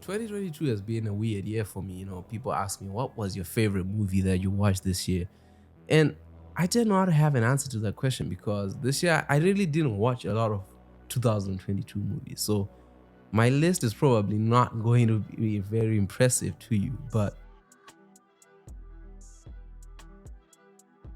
2022 has been a weird year for me. People ask me, what was your favorite movie that you watched this year? And I did not have an answer to that question because this year I really didn't watch a lot of 2022 movies. So my list is probably not going to be very impressive to you. But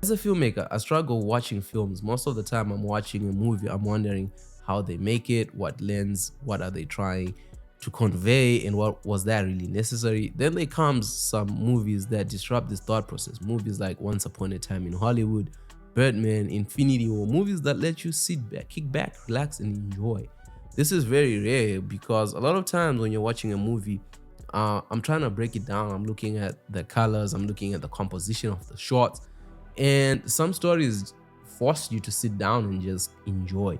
as a filmmaker, I struggle watching films. Most of the time I'm watching a movie, I'm wondering how they make it, what lens, what are they trying to convey, and what was that really necessary. Then there comes some movies that disrupt this thought process. Movies like Once Upon a Time in Hollywood, Birdman, Infinity War, movies that let you sit back, kick back, relax, and enjoy. This is very rare because a lot of times when you're watching a movie, I'm trying to break it down. I'm looking at the colors, I'm looking at the composition of the shots, and some stories force you to sit down and just enjoy.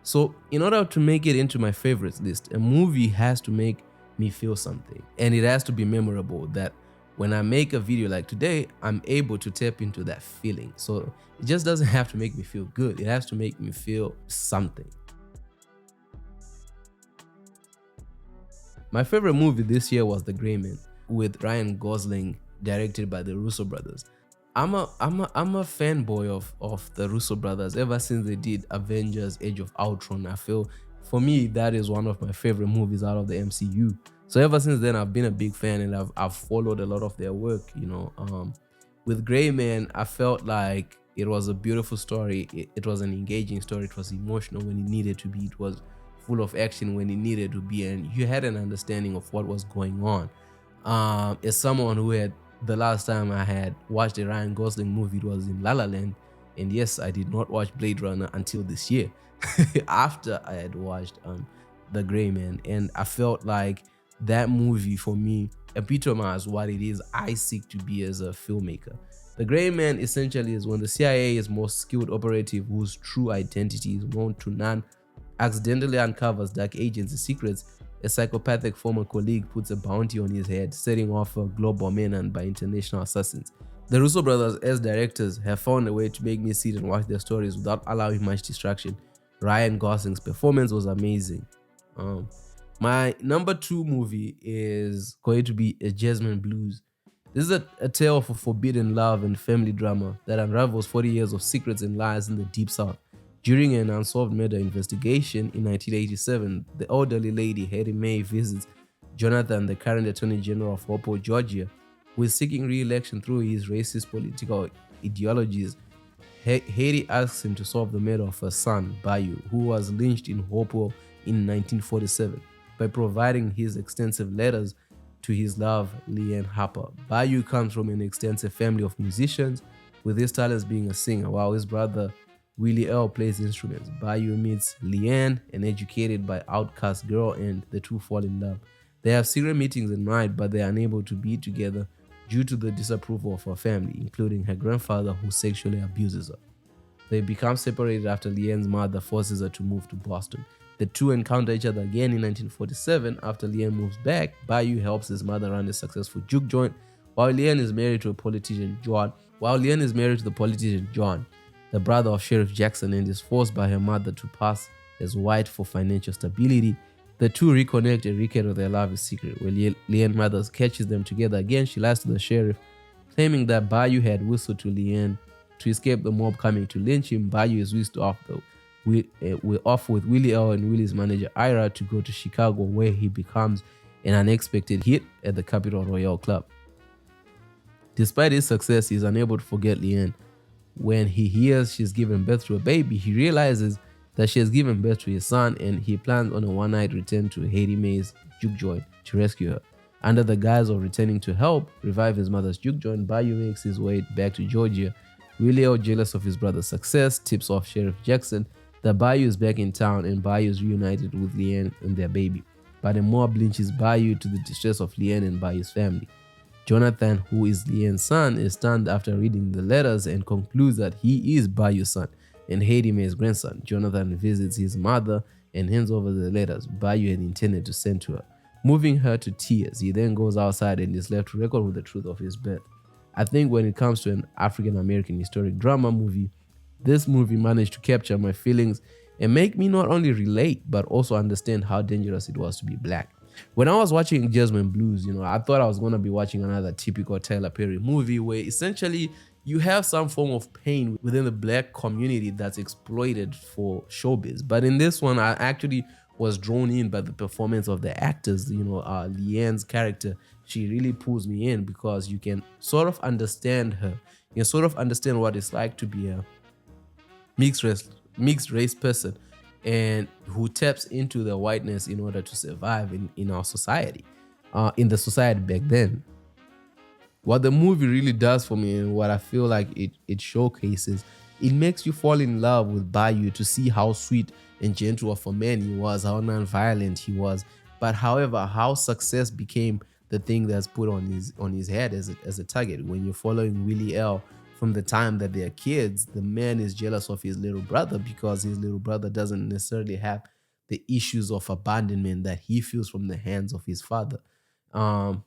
So in order to make it into my favorites list, a movie has to make me feel something, and it has to be memorable, that when I make a video like today, I'm able to tap into that feeling. So it just doesn't have to make me feel good, it has to make me feel something. My favorite movie this year was The Gray Man with Ryan Gosling, directed by the Russo brothers. I'm a fanboy of the Russo brothers ever since they did Avengers Age of Ultron. I feel, for me, that is one of my favorite movies out of the MCU. So ever since then, I've been a big fan, and I've followed a lot of their work. With Gray Man, I felt like it was a beautiful story. It was an engaging story. It was emotional when it needed to be. It was full of action when it needed to be, and you had an understanding of what was going on. As someone who had, the last time I had watched a Ryan Gosling movie, it was in La La Land, and yes, I did not watch Blade Runner until this year, after I had watched The Gray Man, and I felt like that movie for me epitomized what it is I seek to be as a filmmaker. The Gray Man essentially is when the CIA's most skilled operative, whose true identity is known to none, accidentally uncovers dark agents' secrets. A psychopathic former colleague puts a bounty on his head, setting off a global manhunt by international assassins. The Russo brothers, as directors, have found a way to make me sit and watch their stories without allowing much distraction. Ryan Gosling's performance was amazing. My number 2 movie is going to be a Jazzman Blues. This is a tale of a forbidden love and family drama that unravels 40 years of secrets and lies in the Deep South. During an unsolved murder investigation in 1987, the elderly lady Hattie Mae visits Jonathan, the current Attorney General of Hopewell, Georgia, who is seeking re-election through his racist political ideologies. Hattie asks him to solve the murder of her son, Bayou, who was lynched in Hopewell in 1947, by providing his extensive letters to his love, Leanne Harper. Bayou comes from an extensive family of musicians, with his talents being a singer, while his brother Willie L plays instruments. Bayou meets Leanne, an educated but outcast girl, and the two fall in love. They have secret meetings at night, but they are unable to be together due to the disapproval of her family, including her grandfather, who sexually abuses her. They become separated after Leanne's mother forces her to move to Boston. The two encounter each other again in 1947. After Leanne moves back, Bayou helps his mother run a successful juke joint, while Leanne is married to the politician John, the brother of Sheriff Jackson, and is forced by her mother to pass as white for financial stability. The two reconnect and rekindle their love is secret. When Leanne's mother catches them together again, she lies to the sheriff, claiming that Bayou had whistled to Leanne to escape the mob coming to lynch him. Bayou is whisked off with Willie L and Willie's manager Ira to go to Chicago, where he becomes an unexpected hit at the Capitol Royale Club. Despite his success, he is unable to forget Leanne. When he hears she's given birth to a baby, he realizes that she has given birth to his son, and he plans on a one-night return to Hattie Mae's juke joint to rescue her. Under the guise of returning to help revive his mother's juke joint, Bayou makes his way back to Georgia. Willie L, jealous of his brother's success, tips off Sheriff Jackson that Bayou is back in town, and Bayou is reunited with Leanne and their baby. But the mob lynches Bayou, to the distress of Leanne and Bayou's family. Jonathan, who is Leanne's son, is stunned after reading the letters and concludes that he is Bayou's son and Hattie Mae's grandson. Jonathan visits his mother and hands over the letters Bayou had intended to send to her, moving her to tears. He then goes outside and is left to reckon with the truth of his birth. I think when it comes to an African American historic drama movie, this movie managed to capture my feelings and make me not only relate but also understand how dangerous it was to be black. When I was watching Jazzman Blues, I thought I was gonna be watching another typical Tyler Perry movie where essentially you have some form of pain within the black community that's exploited for showbiz. But in this one, I actually was drawn in by the performance of the actors. Leanne's character, she really pulls me in because you can sort of understand her. You can sort of understand what it's like to be a mixed race mixed race person and who taps into the whiteness in order to survive in our society, in the society back then. What the movie really does for me and what I feel like it showcases, it makes you fall in love with Bayou to see how sweet and gentle of a man he was, how non-violent he was, but however, how success became the thing that's put on his head as a target. When you're following Willie L from the time that they're kids, the man is jealous of his little brother because his little brother doesn't necessarily have the issues of abandonment that he feels from the hands of his father. Um,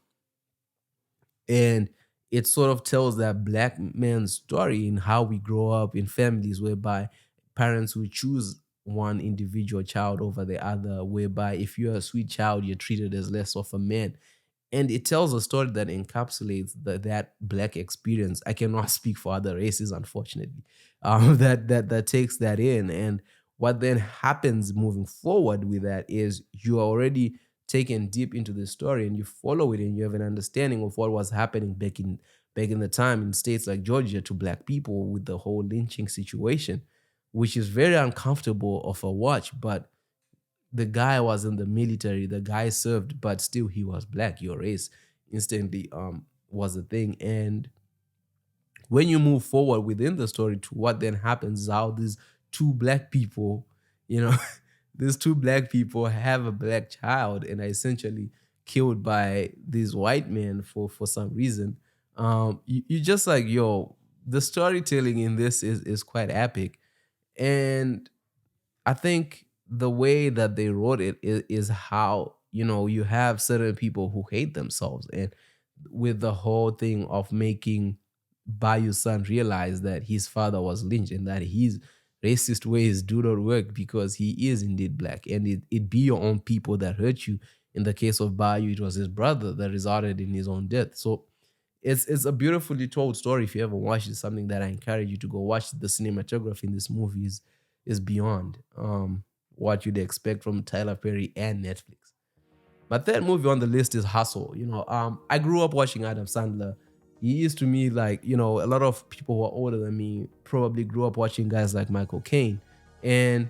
and it sort of tells that black man's story in how we grow up in families whereby parents will choose one individual child over the other, whereby if you're a sweet child you're treated as less of a man, and it tells a story that encapsulates that black experience. I cannot speak for other races, unfortunately. That takes that in, and what then happens moving forward with that is you are already taken deep into the story and you follow it and you have an understanding of what was happening back in the time in states like Georgia to black people with the whole lynching situation, which is very uncomfortable of a watch, but the guy was in the military, the guy served, but still he was black. Your race instantly was a thing. And when you move forward within the story to what then happens is how these two black people, you know, these two black people have a black child and are essentially killed by these white men for some reason. You just like, yo, the storytelling in this is quite epic. And I think the way that they wrote it is how, you have certain people who hate themselves, and with the whole thing of making Bayou's son realize that his father was lynched and that his racist ways do not work because he is indeed black, and it be your own people that hurt you. In the case of Bayou, it was his brother that resulted in his own death. So it's a beautifully told story. If you ever watched it, something that I encourage you to go watch. The cinematography in this movie is beyond what you'd expect from Tyler Perry and Netflix. My third movie on the list is Hustle. I grew up watching Adam Sandler. He is to me like, a lot of people who are older than me probably grew up watching guys like Michael Caine. And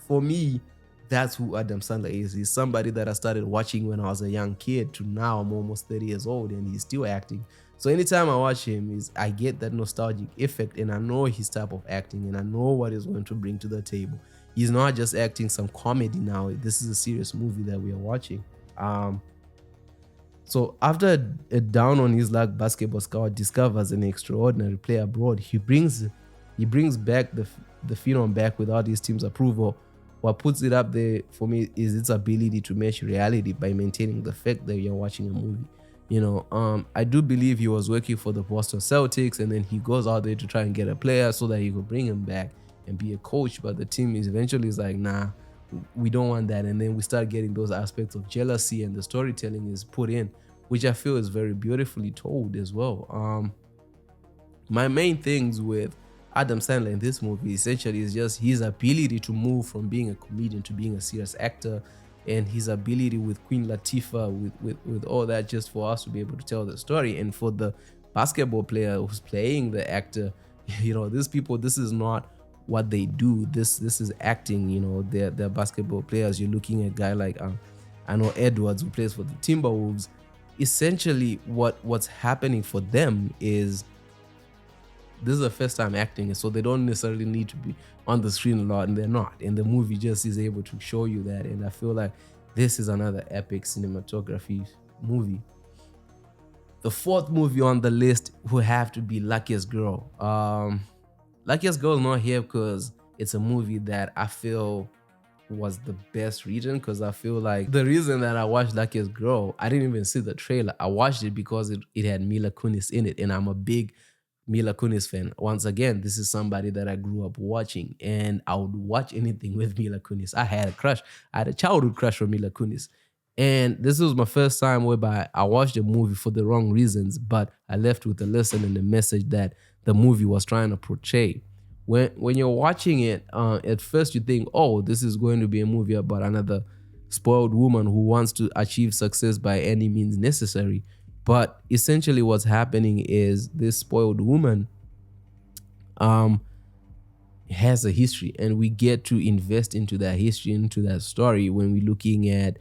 for me, that's who Adam Sandler is. He's somebody that I started watching when I was a young kid to now I'm almost 30 years old and he's still acting. So anytime I watch him, I get that nostalgic effect and I know his type of acting and I know what he's going to bring to the table. He's not just acting some comedy now. This is a serious movie that we are watching. So after a down on his luck basketball scout discovers an extraordinary player abroad, he brings back the phenom back without his team's approval. What puts it up there for me is its ability to match reality by maintaining the fact that you're watching a movie. I do believe he was working for the Boston Celtics, and then he goes out there to try and get a player so that he could bring him back and be a coach. But the team is eventually like, nah, we don't want that. And then we start getting those aspects of jealousy, and the storytelling is put in, which I feel is very beautifully told as well. My main things with Adam Sandler in this movie essentially is just his ability to move from being a comedian to being a serious actor, and his ability with Queen Latifah, with all that, just for us to be able to tell the story. And for the basketball player who's playing the actor, these people, this is not what they do. This is acting. They're basketball players. You're looking at a guy like I know Edwards, who plays for the Timberwolves. Essentially, what's happening for them is this is the first time acting, so they don't necessarily need to be on the screen a lot, and they're not. And the movie just is able to show you that. And I feel like this is another epic cinematography movie. The fourth movie on the list will have to be Luckiest Girl. Luckiest Girl is not here because it's a movie that I feel was the best reason, because I feel like the reason that I watched Luckiest Girl, I didn't even see the trailer. I watched it because it had Mila Kunis in it, and I'm a big Mila Kunis fan. Once again, this is somebody that I grew up watching, and I would watch anything with Mila Kunis. I had a crush. I had a childhood crush on Mila Kunis. And this was my first time whereby I watched a movie for the wrong reasons, but I left with a lesson and the message that the movie was trying to portray. When you're watching it, at first you think, oh, this is going to be a movie about another spoiled woman who wants to achieve success by any means necessary. But essentially, what's happening is this spoiled woman um, has a history, and we get to invest into that history, into that story when we're looking at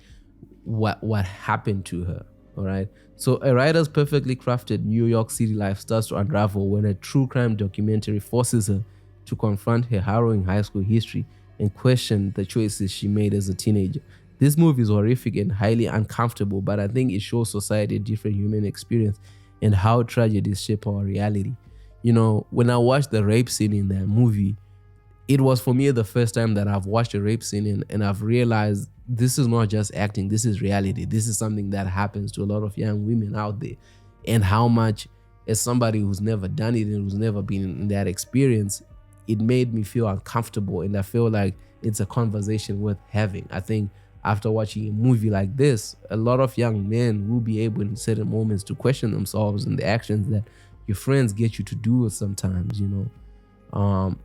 what happened to her. All right. So a writer's perfectly crafted New York City life starts to unravel when a true crime documentary forces her to confront her harrowing high school history and question the choices she made as a teenager. This movie is horrific and highly uncomfortable, but I think it shows society a different human experience and how tragedies shape our reality. You know, when I watched the rape scene in that movie, it was for me the first time that I've watched a rape scene, and I've realized this is not just acting, this is reality. This is something that happens to a lot of young women out there. And how much, as somebody who's never done it and who's never been in that experience, it made me feel uncomfortable. And I feel like it's a conversation worth having. I think after watching a movie like this, a lot of young men will be able in certain moments to question themselves and the actions that your friends get you to do sometimes, you know.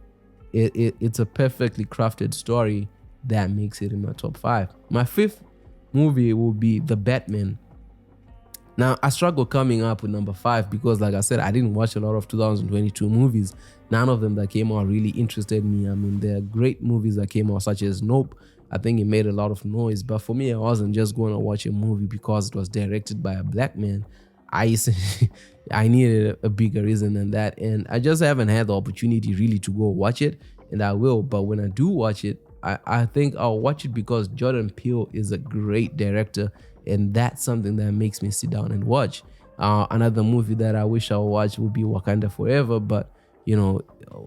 It's a perfectly crafted story that makes it in my top 5. My 5th movie will be The Batman. Now, I struggle coming up with number 5 because, like I said, I didn't watch a lot of 2022 movies. None of them that came out really interested me. I mean, there are great movies that came out, such as Nope. I think it made a lot of noise. But for me, I wasn't just going to watch a movie because it was directed by a black man. I needed a bigger reason than that. And I just haven't had the opportunity really to go watch it. And I will. But when I do watch it, I think I'll watch it because Jordan Peele is a great director, and that's something that makes me sit down and watch. Another movie that I wish I would watch would be Wakanda Forever, but you know,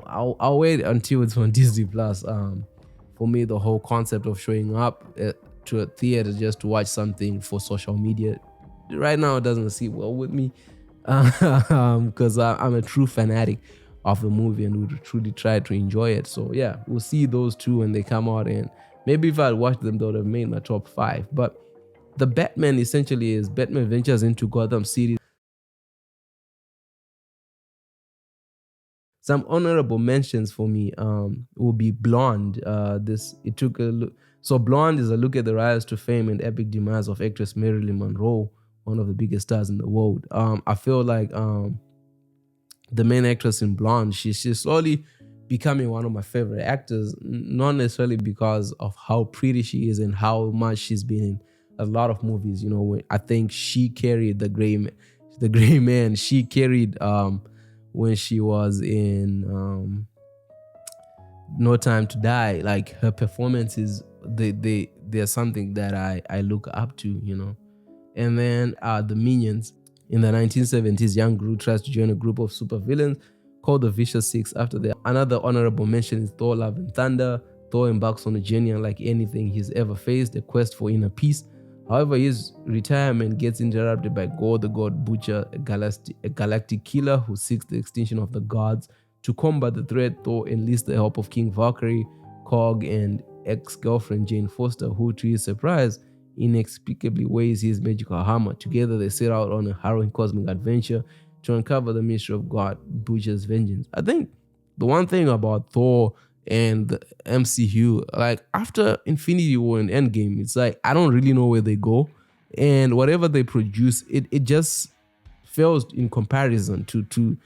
I'll wait until it's on Disney Plus. For me, the whole concept of showing up to a theater just to watch something for social media right now, it doesn't sit well with me, because I'm a true fanatic of the movie and would truly try to enjoy it. So yeah, we'll see those two when they come out, and maybe if I'd watched them, they would have made my top 5. But The Batman essentially is Batman ventures into Gotham City. Some honorable mentions for me will be Blonde. So Blonde is a look at the rise to fame and epic demise of actress Marilyn Monroe, one of the biggest stars in the world. I feel like the main actress in Blonde, she's slowly becoming one of my favorite actors, not necessarily because of how pretty she is and how much she's been in a lot of movies. You know, I think she carried the gray man. She carried when she was in No Time to Die. Like, her performances, they're something that I look up to, you know. And then the Minions. In the 1970s, young Groot tries to join a group of supervillains called the Vicious Six. After that, another honorable mention is Thor: Love and Thunder. Thor embarks on a journey unlike anything he's ever faced, a quest for inner peace. However, his retirement gets interrupted by Gore the God Butcher, a galactic killer who seeks the extinction of the gods. To combat the threat, Thor enlists the help of King Valkyrie, Korg, and ex-girlfriend Jane Foster, who, to his surprise, inexplicably weighs his magical hammer. Together, they set out on a harrowing cosmic adventure to uncover the mystery of God Butcher's vengeance. I think the one thing about Thor and the MCU, like after Infinity War and Endgame, it's like I don't really know where they go, and whatever they produce, it just fails in comparison to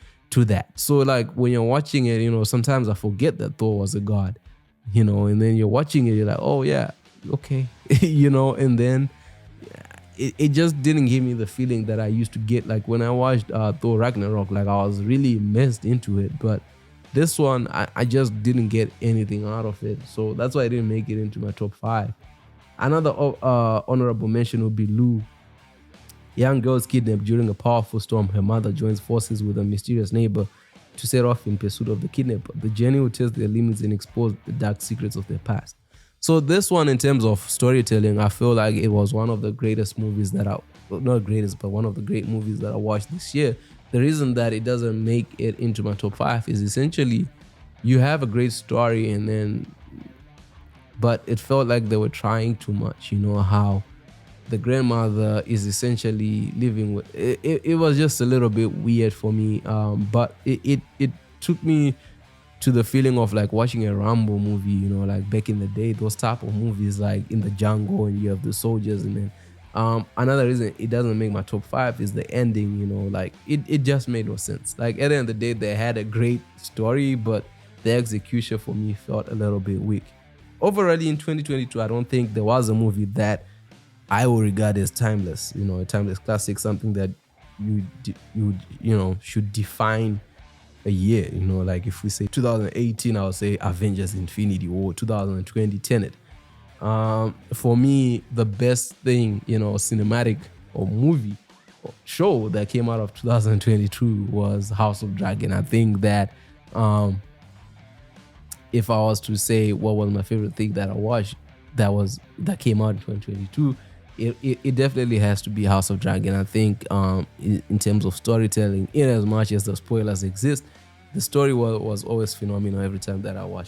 that. So like when you're watching it, you know, sometimes I forget that Thor was a god, you know, and then you're watching it, you're like, oh yeah, okay, you know, and then it just didn't give me the feeling that I used to get like when I watched Thor Ragnarok. Like I was really immersed into it, but this one I just didn't get anything out of it, so that's why I didn't make it into my top 5. Another honorable mention would be Lou. Young girl is kidnapped during a powerful storm. Her mother joins forces with a mysterious neighbor to set off in pursuit of the kidnapper. The journey will test their limits and expose the dark secrets of their past. So this one, in terms of storytelling, I feel like it was one of the greatest movies that not greatest, but one of the great movies that I watched this year. The reason that it doesn't make it into my top 5 is essentially you have a great story but it felt like they were trying too much. You know how the grandmother is essentially living with it was just a little bit weird for me, but it took me to the feeling of like watching a Rambo movie, like back in the day, those type of movies like in the jungle and you have the soldiers. And then another reason it doesn't make my top 5 is the ending. Like it just made no sense. Like at the end of the day, they had a great story, but the execution for me felt a little bit weak. Overall, in 2022, I don't think there was a movie that I would regard as timeless, a timeless classic, something that you should define a year. Like if we say 2018, I would say Avengers Infinity War. 2020, Tenet. For me, the best thing, cinematic or movie or show that came out of 2022 was House of Dragon. I think that if I was to say what was my favorite thing that I watched that came out in 2022, it definitely has to be House of Dragon. I think in terms of storytelling, in as much as the spoilers exist, the story was always phenomenal every time that I watched.